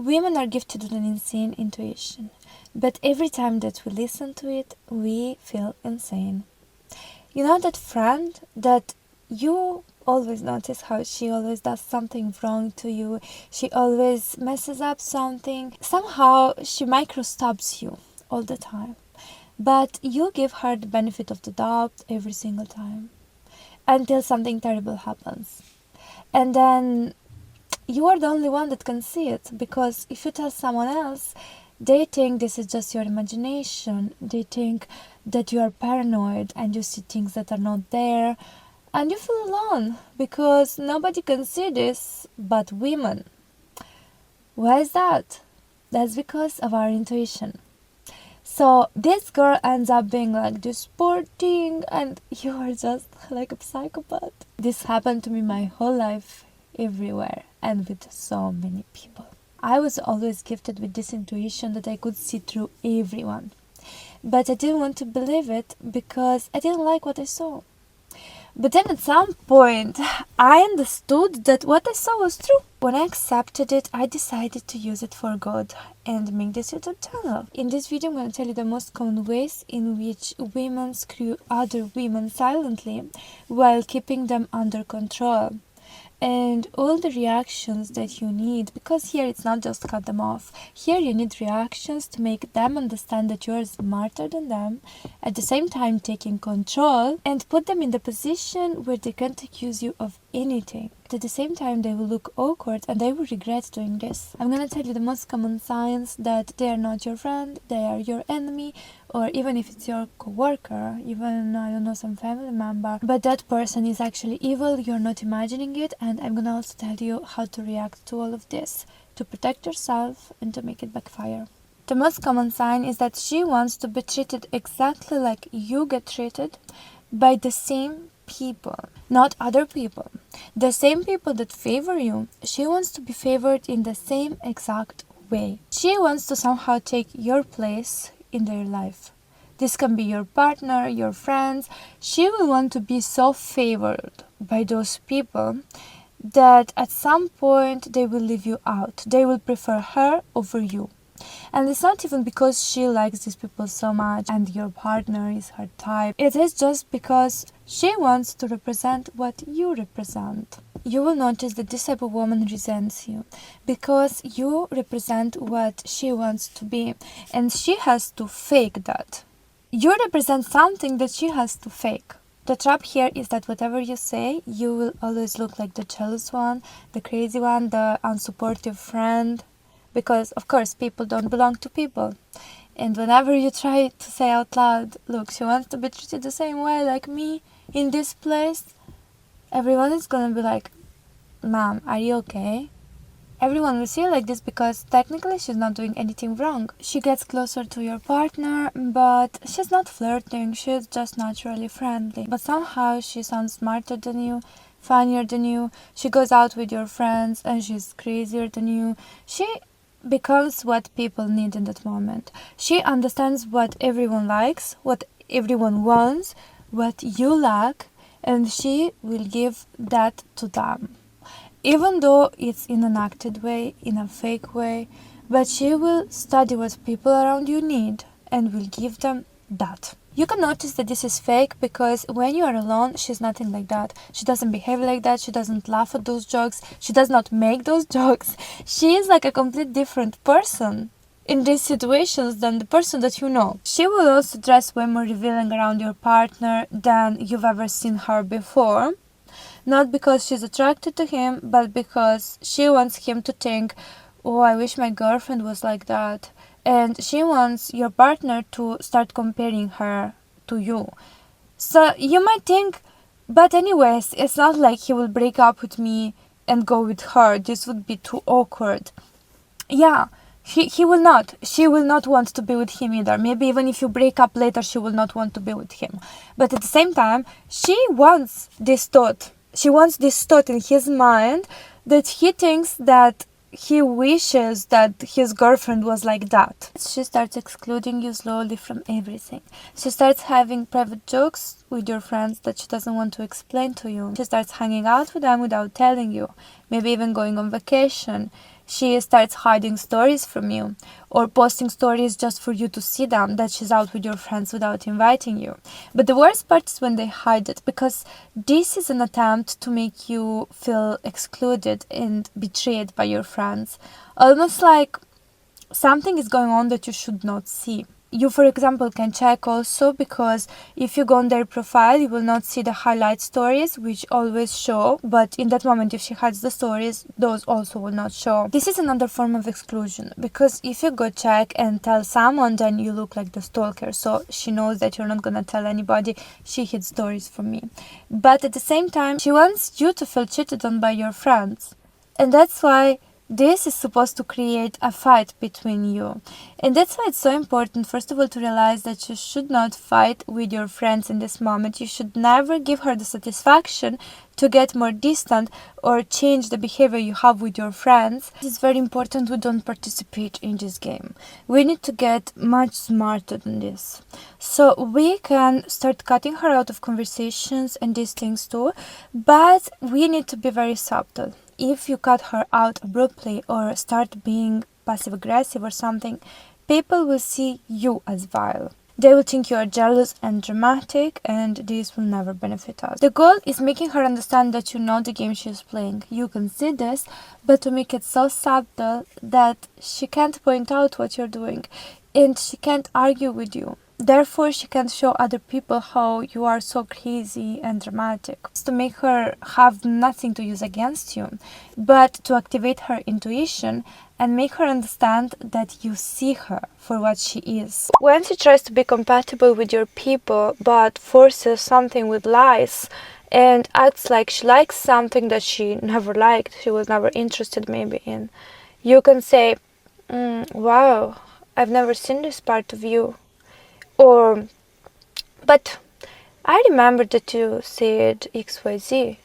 Women are gifted with an insane intuition, but every time that we listen to it, we feel insane. You know that friend that you always notice how she always does something wrong to you, she always messes up something, somehow she micro-stabs you all the time. But you give her the benefit of the doubt every single time until something terrible happens. And then you are the only one that can see it, because if you tell someone else, they think this is just your imagination. They think that you are paranoid and you see things that are not there, and you feel alone because nobody can see this but women. Why is that? That's because of our intuition. So this girl ends up being like this poor thing, and you are just like a psychopath. This happened to me my whole life, everywhere, and with so many people. I was always gifted with this intuition that I could see through everyone. But I didn't want to believe it because I didn't like what I saw. But then at some point, I understood that what I saw was true. When I accepted it, I decided to use it for good and make this YouTube channel. In this video, I'm going to tell you the most common ways in which women screw other women silently while keeping them under control. And all the reactions that you need, because here it's not just cut them off. Here you need reactions to make them understand that you're smarter than them, at the same time taking control, and put them in the position where they can't accuse you of anything. At the same time, they will look awkward and they will regret doing this. I'm gonna tell you the most common signs that they are not your friend, they are your enemy, or even if it's your co-worker, even, I don't know, some family member, but that person is actually evil, you're not imagining it. And I'm gonna also tell you how to react to all of this, to protect yourself and to make it backfire. The most common sign is that she wants to be treated exactly like you get treated by the same people, not other people. The same people that favor you, she wants to be favored in the same exact way. She wants to somehow take your place in their life. This can be your partner, your friends. She will want to be so favored by those people that at some point they will leave you out. They will prefer her over you. And it's not even because she likes these people so much and your partner is her type. It is just because she wants to represent what you represent. You will notice that this type of woman resents you because you represent what she wants to be, and she has to fake that. You represent something that she has to fake. The trap here is that whatever you say, you will always look like the jealous one, the crazy one, the unsupportive friend. Because, of course, people don't belong to people. And whenever you try to say out loud, look, she wants to be treated the same way like me in this place, everyone is gonna be like, Mom, are you okay? Everyone will see like this because technically she's not doing anything wrong. She gets closer to your partner, but she's not flirting, she's just naturally friendly. But somehow she sounds smarter than you, funnier than you. She goes out with your friends and she's crazier than you. She becomes what people need in that moment. She understands what everyone likes, what everyone wants, what you lack, and she will give that to them. Even though it's in an acted way, in a fake way, but she will study what people around you need and will give them that. You can notice that this is fake because when you are alone, she's nothing like that. She doesn't behave like that. She doesn't laugh at those jokes. She does not make those jokes. She is like a complete different person in these situations than the person that you know. She will also dress way more revealing around your partner than you've ever seen her before. Not because she's attracted to him, but because she wants him to think, oh, I wish my girlfriend was like that. And she wants your partner to start comparing her to you. So you might think, but anyways, it's not like he will break up with me and go with her. This would be too awkward. Yeah, he will not. She will not want to be with him either. Maybe even if you break up later, she will not want to be with him. But at the same time, she wants this thought. She wants this thought in his mind that he thinks that he wishes that his girlfriend was like that. She starts excluding you slowly from everything. She starts having private jokes with your friends that she doesn't want to explain to you. She starts hanging out with them without telling you. Maybe even going on vacation. she starts hiding stories from you or posting stories just for you to see them, that she's out with your friends without inviting you. But the worst part is when they hide it, because this is an attempt to make you feel excluded and betrayed by your friends. Almost like something is going on that you should not see. You, for example, can check also, because if you go on their profile, you will not see the highlight stories, which always show, but in that moment, if she hides the stories, those also will not show. This is another form of exclusion, because if you go check and tell someone, then you look like the stalker, so she knows that you're not gonna tell anybody she hid stories from me. But at the same time, she wants you to feel cheated on by your friends, and that's why this is supposed to create a fight between you. And that's why it's so important, first of all, to realize that you should not fight with your friends in this moment. You should never give her the satisfaction to get more distant or change the behavior you have with your friends. It's very important we don't participate in this game. We need to get much smarter than this. So we can start cutting her out of conversations and these things too, but we need to be very subtle. If you cut her out abruptly or start being passive-aggressive or something, people will see you as vile. They will think you are jealous and dramatic, and this will never benefit us. The goal is making her understand that you know the game she is playing. You can see this, but to make it so subtle that she can't point out what you're doing and she can't argue with you. Therefore, she can show other people how you are so crazy and dramatic. It's to make her have nothing to use against you, but to activate her intuition and make her understand that you see her for what she is. When she tries to be compatible with your people, but forces something with lies and acts like she likes something that she never liked, she was never interested maybe in, you can say, wow, I've never seen this part of you. Or, but I remember that you said XYZ,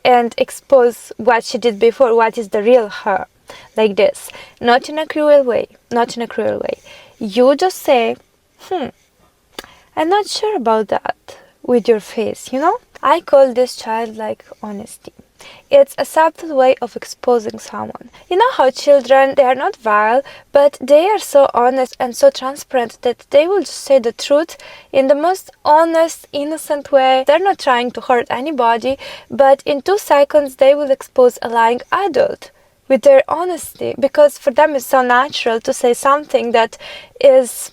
and expose what she did before, what is the real her, like this. Not in a cruel way, not in a cruel way. You just say, I'm not sure about that, with your face, you know? I call this childlike honesty. It's a subtle way of exposing someone. You know how children, they are not vile, but they are so honest and so transparent that they will just say the truth in the most honest, innocent way. They're not trying to hurt anybody, but in 2 seconds they will expose a lying adult with their honesty, because for them it's so natural to say something that is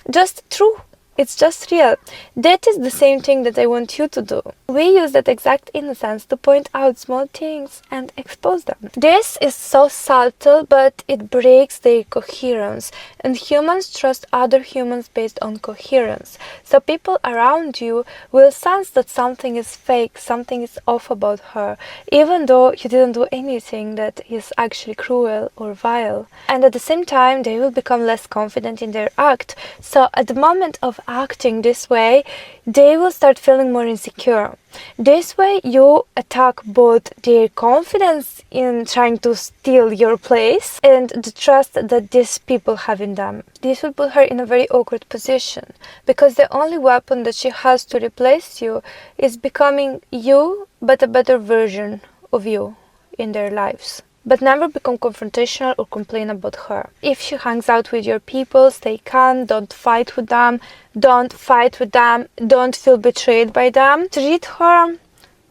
just true. It's just real. That is the same thing that I want you to do. We use that exact innocence to point out small things and expose them. This is so subtle, but it breaks their coherence. And humans trust other humans based on coherence. So people around you will sense that something is fake, something is off about her, even though you didn't do anything that is actually cruel or vile. And at the same time, they will become less confident in their act. So at the moment of acting this way, they will start feeling more insecure. This way you attack both their confidence in trying to steal your place and the trust that these people have in them. This will put her in a very awkward position, because the only weapon that she has to replace you is becoming you, but a better version of you in their lives. But never become confrontational or complain about her. If she hangs out with your people, stay calm, don't fight with them, don't feel betrayed by them. Treat her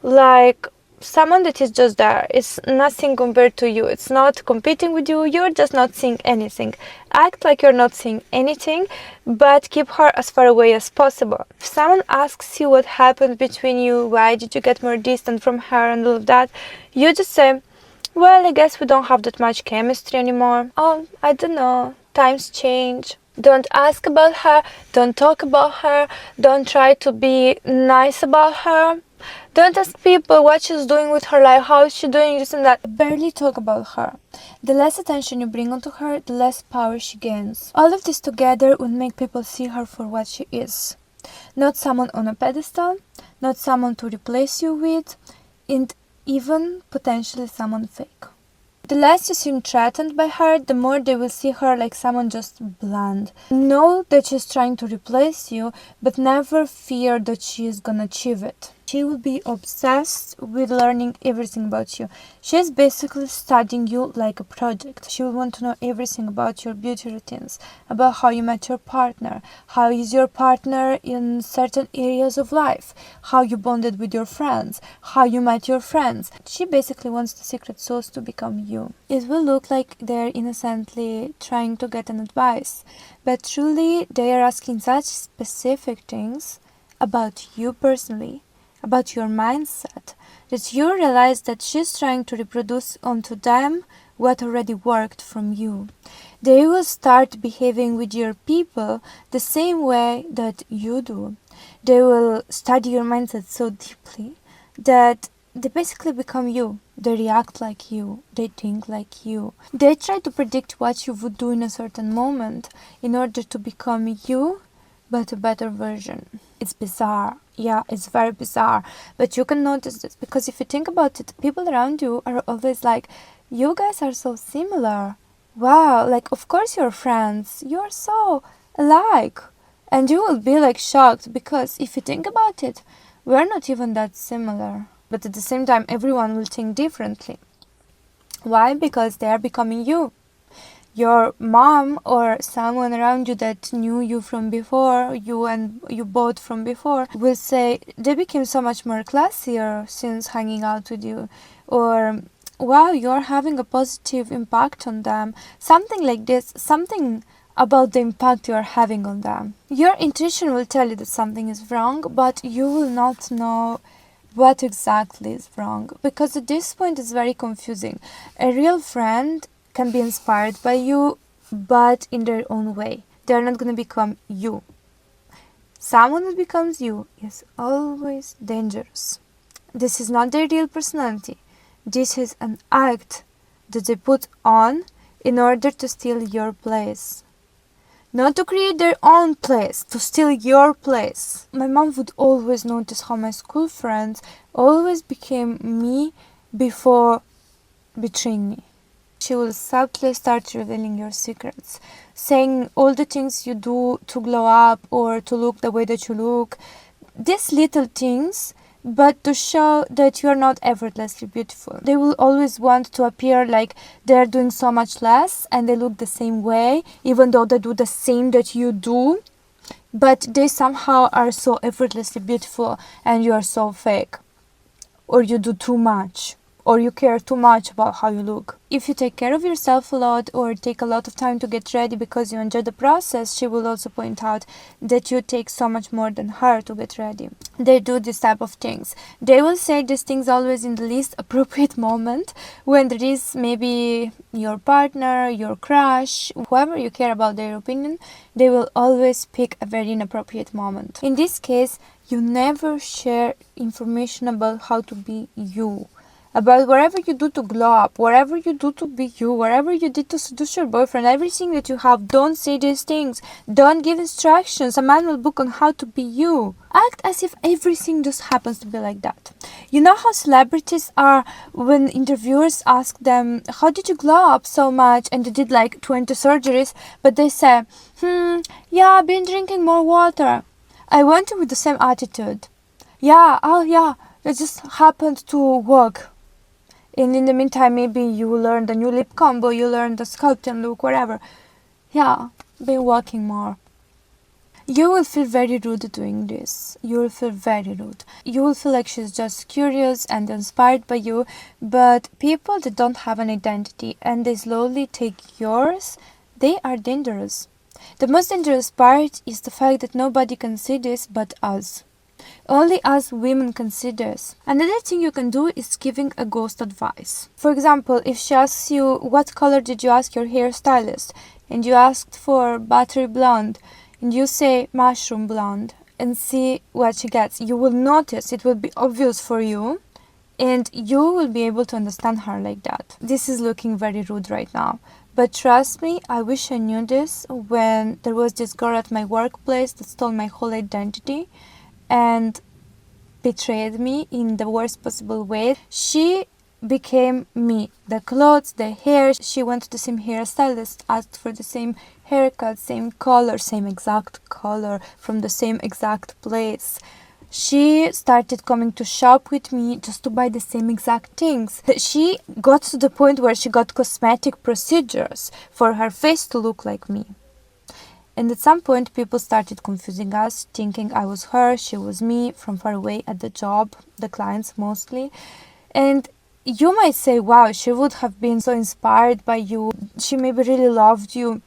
like someone that is just there. It's nothing compared to you. It's not competing with you. You're just not seeing anything. Act like you're not seeing anything, but keep her as far away as possible. If someone asks you what happened between you, why did you get more distant from her and all of that, you just say, well, I guess we don't have that much chemistry anymore. Oh, I don't know. Times change. Don't ask about her. Don't talk about her. Don't try to be nice about her. Don't ask people what she's doing with her life, how is she doing this and that. Barely talk about her. The less attention you bring onto her, the less power she gains. All of this together would make people see her for what she is. Not someone on a pedestal, not someone to replace you with, and even potentially someone fake. The less you seem threatened by her, the more they will see her like someone just bland. Know that she's trying to replace you, but never fear that she is gonna achieve it. She will be obsessed with learning everything about you. She's basically studying you like a project. She will want to know everything about your beauty routines, about how you met your partner, how is your partner in certain areas of life, how you bonded with your friends, how you met your friends. She basically wants the secret sauce to become you. It will look like they're innocently trying to get an advice, but truly they are asking such specific things about you personally, about your mindset, that you realize that she's trying to reproduce onto them what already worked from you. They will start behaving with your people the same way that you do. They will study your mindset so deeply that they basically become you. They react like you. They think like you. They try to predict what you would do in a certain moment in order to become you, but a better version. It's bizarre. Yeah, it's very bizarre. But you can notice this because if you think about it, people around you are always like, you guys are so similar. Wow, like of course you're friends. You're so alike. And you will be like shocked because if you think about it, we're not even that similar. But at the same time, everyone will think differently. Why? Because they are becoming you. Your mom or someone around you that knew you from before, you and you both from before, will say they became so much more classier since hanging out with you, or wow, you're having a positive impact on them, something like this, something about the impact you are having on them. Your intuition will tell you that something is wrong, but you will not know what exactly is wrong, because at this point it's very confusing. A real friend can be inspired by you, but in their own way. They're not going to become you. Someone who becomes you is always dangerous. This is not their real personality. This is an act that they put on in order to steal your place. Not to create their own place, to steal your place. My mom would always notice how my school friends always became me before betraying me. She will subtly start revealing your secrets, saying all the things you do to glow up or to look the way that you look. These little things, but to show that you are not effortlessly beautiful. They will always want to appear like they're doing so much less and they look the same way, even though they do the same that you do. But they somehow are so effortlessly beautiful and you are so fake. Or you do too much. Or you care too much about how you look. If you take care of yourself a lot or take a lot of time to get ready because you enjoy the process, she will also point out that you take so much more than her to get ready. They do this type of things. They will say these things always in the least appropriate moment, when there is maybe your partner, your crush, whoever you care about their opinion, they will always pick a very inappropriate moment. In this case, you never share information about how to be you. About whatever you do to glow up, whatever you do to be you, whatever you did to seduce your boyfriend, everything that you have, don't say these things. Don't give instructions, a manual book on how to be you. Act as if everything just happens to be like that. You know how celebrities are when interviewers ask them, how did you glow up so much? And they did like 20 surgeries, but they say, yeah, I've been drinking more water. I went in with the same attitude. Yeah, oh yeah, it just happened to work. And in the meantime, maybe you learned a new lip combo, you learned the sculpting look, whatever. Yeah, been walking more. You will feel very rude doing this. You will feel very rude. You will feel like she's just curious and inspired by you, but people that don't have an identity and they slowly take yours, they are dangerous. The most dangerous part is the fact that nobody can see this but us. Only us women can see this. Another thing you can do is giving a ghost advice. For example, if she asks you, what color did you ask your hairstylist? And you asked for buttery blonde, and you say mushroom blonde, and see what she gets. You will notice, it will be obvious for you, and you will be able to understand her like that. This is looking very rude right now. But trust me, I wish I knew this when there was this girl at my workplace that stole my whole identity and betrayed me in the worst possible way. She became me. The clothes, the hair, she went to the same hairstylist, asked for the same haircut, same color, same exact color, from the same exact place. She started coming to shop with me just to buy the same exact things. She got to the point where she got cosmetic procedures for her face to look like me. And at some point, people started confusing us, thinking I was her, she was me, from far away at the job, the clients mostly. And you might say, wow, she would have been so inspired by you. She maybe really loved you.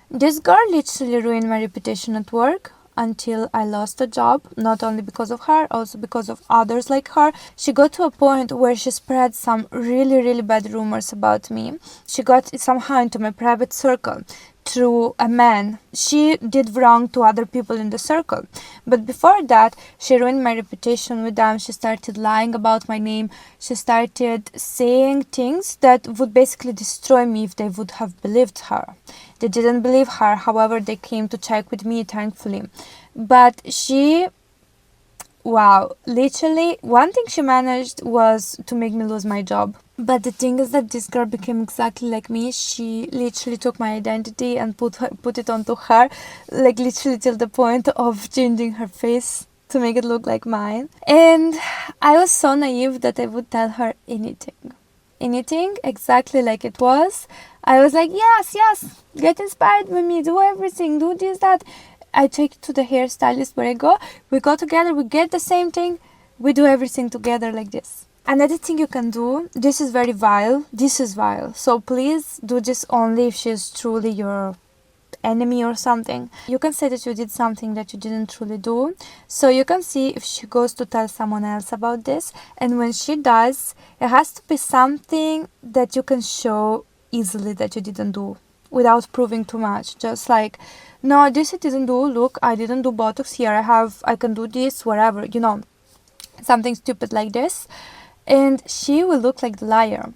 This girl literally ruined my reputation at work until I lost a job, not only because of her, also because of others like her. She got to a point where she spread some really, really bad rumors about me. She got somehow into my private circle through a man. She did wrong to other people in the circle. But before that, she ruined my reputation with them. She started lying about my name. She started saying things that would basically destroy me if they would have believed her. They didn't believe her, however, they came to check with me, thankfully. But wow, literally, one thing she managed was to make me lose my job. But the thing is that this girl became exactly like me. She literally took my identity and put it onto her, like literally till the point of changing her face to make it look like mine. And I was so naive that I would tell her anything exactly like it was. I was like, yes, get inspired by me, do everything, do this, that. I take it to the hairstylist where I go, we go together, we get the same thing, we do everything together like this. Another thing you can do, this is vile, so please do this only if she's truly your enemy or something. You can say that you did something that you didn't truly do, so you can see if she goes to tell someone else about this, and when she does, it has to be something that you can show easily that you didn't do without proving too much. Just like, no, this I didn't do, look, I didn't do Botox here, I can do this, whatever, something stupid like this, and she will look like the liar.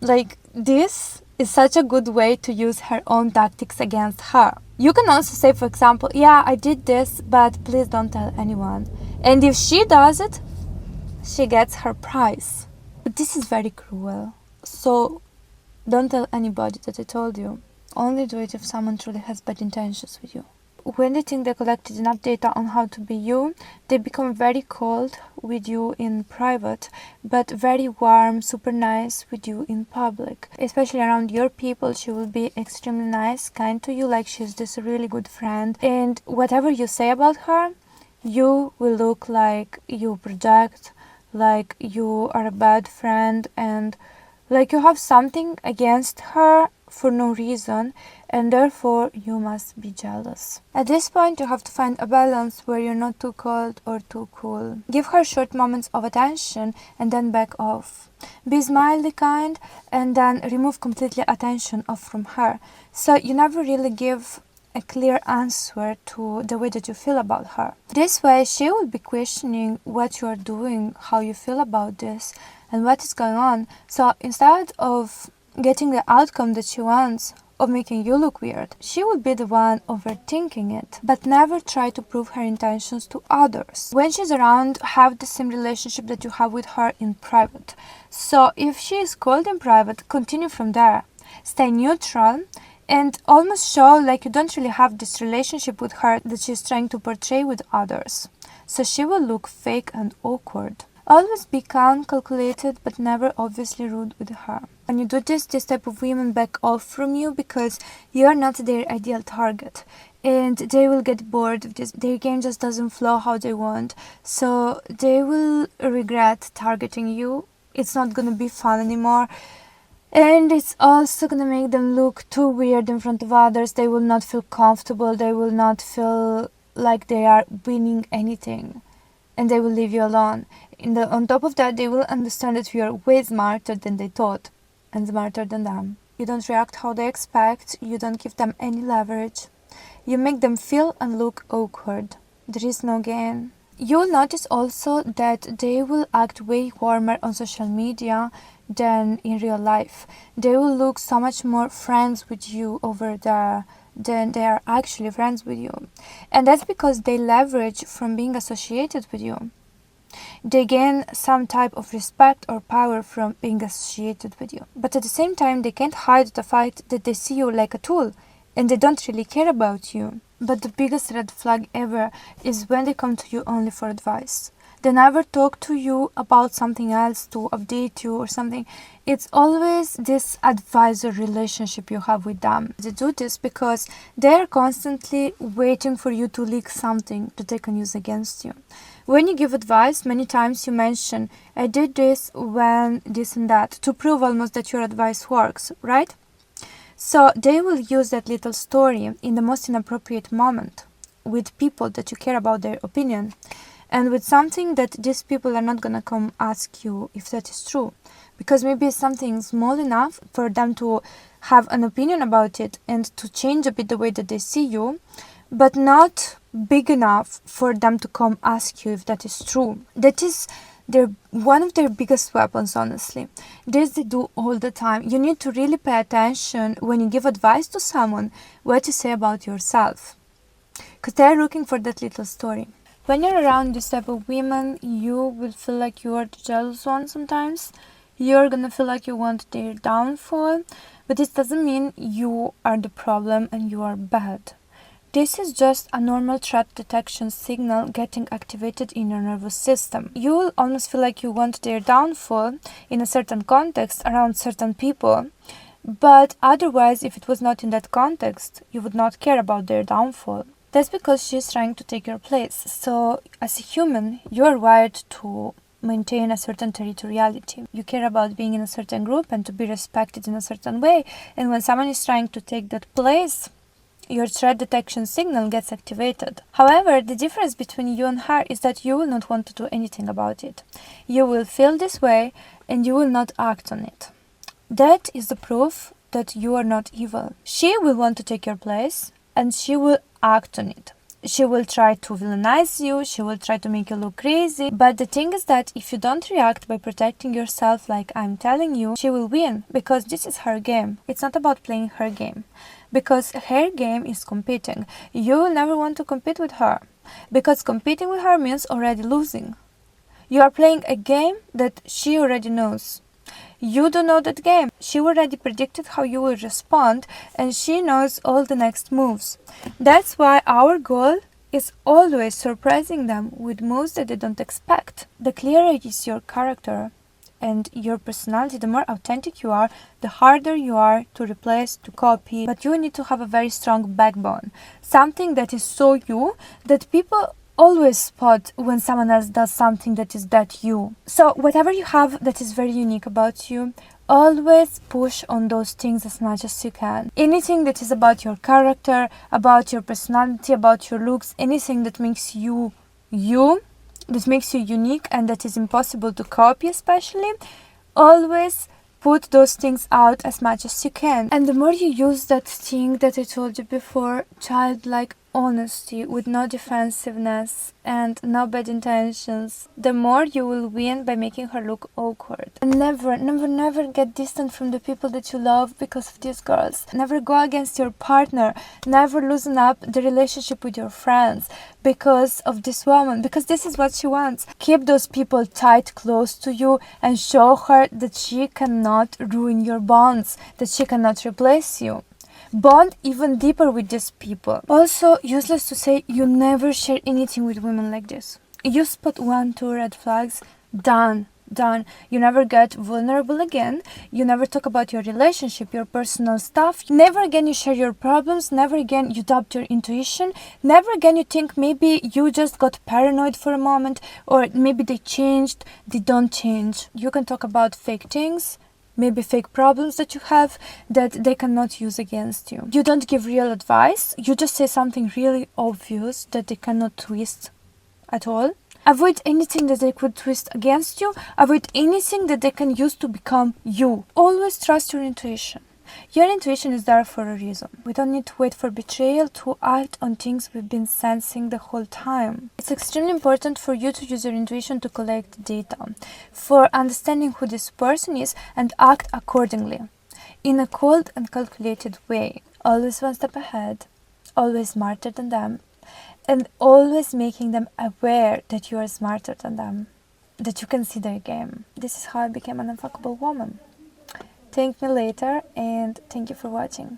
Like, this is such a good way to use her own tactics against her. You can also say, for example, yeah, I did this, but please don't tell anyone. And if she does it, she gets her prize. But this is very cruel. So don't tell anybody that I told you. Only do it if someone truly has bad intentions with you. When they think they collected enough data on how to be you, they become very cold with you in private, but very warm, super nice with you in public. Especially around your people, she will be extremely nice, kind to you, like she's this really good friend. And whatever you say about her, you will look like you project, like you are a bad friend, and like you have something against her for no reason, and therefore you must be jealous. At this point, you have to find a balance where you're not too cold or too cool. Give her short moments of attention and then back off. Be smiley kind and then remove completely attention off from her. So you never really give a clear answer to the way that you feel about her. This way, she will be questioning what you are doing, how you feel about this, and what is going on. So instead of getting the outcome that she wants, of making you look weird, she will be the one overthinking it. But never try to prove her intentions to others. When she's around, have the same relationship that you have with her in private. So if she is cold in private, continue from there. Stay neutral and almost show like you don't really have this relationship with her that she's trying to portray with others. So she will look fake and awkward. Always be calm, calculated, but never obviously rude with her. When you do this type of women back off from you because you are not their ideal target. And they will get bored of this. Their game just doesn't flow how they want. So they will regret targeting you. It's not gonna be fun anymore. And it's also gonna make them look too weird in front of others. They will not feel comfortable. They will not feel like they are winning anything. And they will leave you alone. On top of that, they will understand that you are way smarter than they thought. And smarter than them. You don't react how they expect. You don't give them any leverage. You make them feel and look awkward. There is no gain. You'll notice also that they will act way warmer on social media than in real life. They will look so much more friends with you over there than they are actually friends with you. And that's because they leverage from being associated with you. They gain some type of respect or power from being associated with you. But at the same time, they can't hide the fact that they see you like a tool and they don't really care about you. But the biggest red flag ever is when they come to you only for advice. They never talk to you about something else to update you or something. It's always this advisor relationship you have with them. They do this because they're constantly waiting for you to leak something that they can use against you. When you give advice, many times you mention, I did this when this and that, to prove almost that your advice works, right? So they will use that little story in the most inappropriate moment with people that you care about their opinion, and with something that these people are not gonna come ask you if that is true, because maybe it's something small enough for them to have an opinion about it and to change a bit the way that they see you, but not big enough for them to come ask you if that is true. That is one of their biggest weapons, honestly. This they do all the time. You need to really pay attention when you give advice to someone what you say about yourself, because they're looking for that little story. When you're around this type of women, you will feel like you are the jealous one sometimes. You're gonna feel like you want their downfall, but this doesn't mean you are the problem and you are bad. This is just a normal threat detection signal getting activated in your nervous system. You will almost feel like you want their downfall in a certain context around certain people, but otherwise, if it was not in that context, you would not care about their downfall. That's because she's trying to take your place. So, as a human, you are wired to maintain a certain territoriality. You care about being in a certain group and to be respected in a certain way. And when someone is trying to take that place, your threat detection signal gets activated. However, the difference between you and her is that you will not want to do anything about it. You will feel this way and you will not act on it. That is the proof that you are not evil. She will want to take your place and she will act on it. She will try to villainize you, she will try to make you look crazy, but the thing is that if you don't react by protecting yourself like I'm telling you, she will win, because this is her game. It's not about playing her game, because her game is competing. You will never want to compete with her, because competing with her means already losing. You are playing a game that she already knows. You don't know that game. She already predicted how you will respond and she knows all the next moves. That's why our goal is always surprising them with moves that they don't expect. The clearer is your character and your personality, the more authentic you are, the harder you are to replace, to copy. But you need to have a very strong backbone. Something that is so you that people always spot when someone else does something that is that you. So whatever you have that is very unique about you, always push on those things as much as you can. Anything that is about your character, about your personality, about your looks, anything that makes you you, that makes you unique and that is impossible to copy especially, always put those things out as much as you can. And the more you use that thing that I told you before, childlike honesty with no defensiveness and no bad intentions, the more you will win by making her look awkward. And never get distant from the people that you love because of these girls. Never go against your partner. Never loosen up the relationship with your friends because of this woman, because this is what she wants. Keep those people tight, close to you, and show her that she cannot ruin your bonds, that she cannot replace you. Bond even deeper with these people. Also, useless to say you never share anything with women like this. You spot 1-2 red flags, done. You never get vulnerable again. You never talk about your relationship, your personal stuff. Never again you share your problems. Never again you doubt your intuition. Never again you think maybe you just got paranoid for a moment, or maybe they changed. They don't change. You can talk about fake things, maybe fake problems that you have that they cannot use against you. You don't give real advice. You just say something really obvious that they cannot twist at all. Avoid anything that they could twist against you. Avoid anything that they can use to become you. Always trust your intuition. Your intuition is there for a reason. We don't need to wait for betrayal to act on things we've been sensing the whole time. It's extremely important for you to use your intuition to collect data, for understanding who this person is and act accordingly, in a cold and calculated way. Always one step ahead, always smarter than them, and always making them aware that you are smarter than them, that you can see their game. This is how I became an unfuckable woman. Thank me later, and thank you for watching.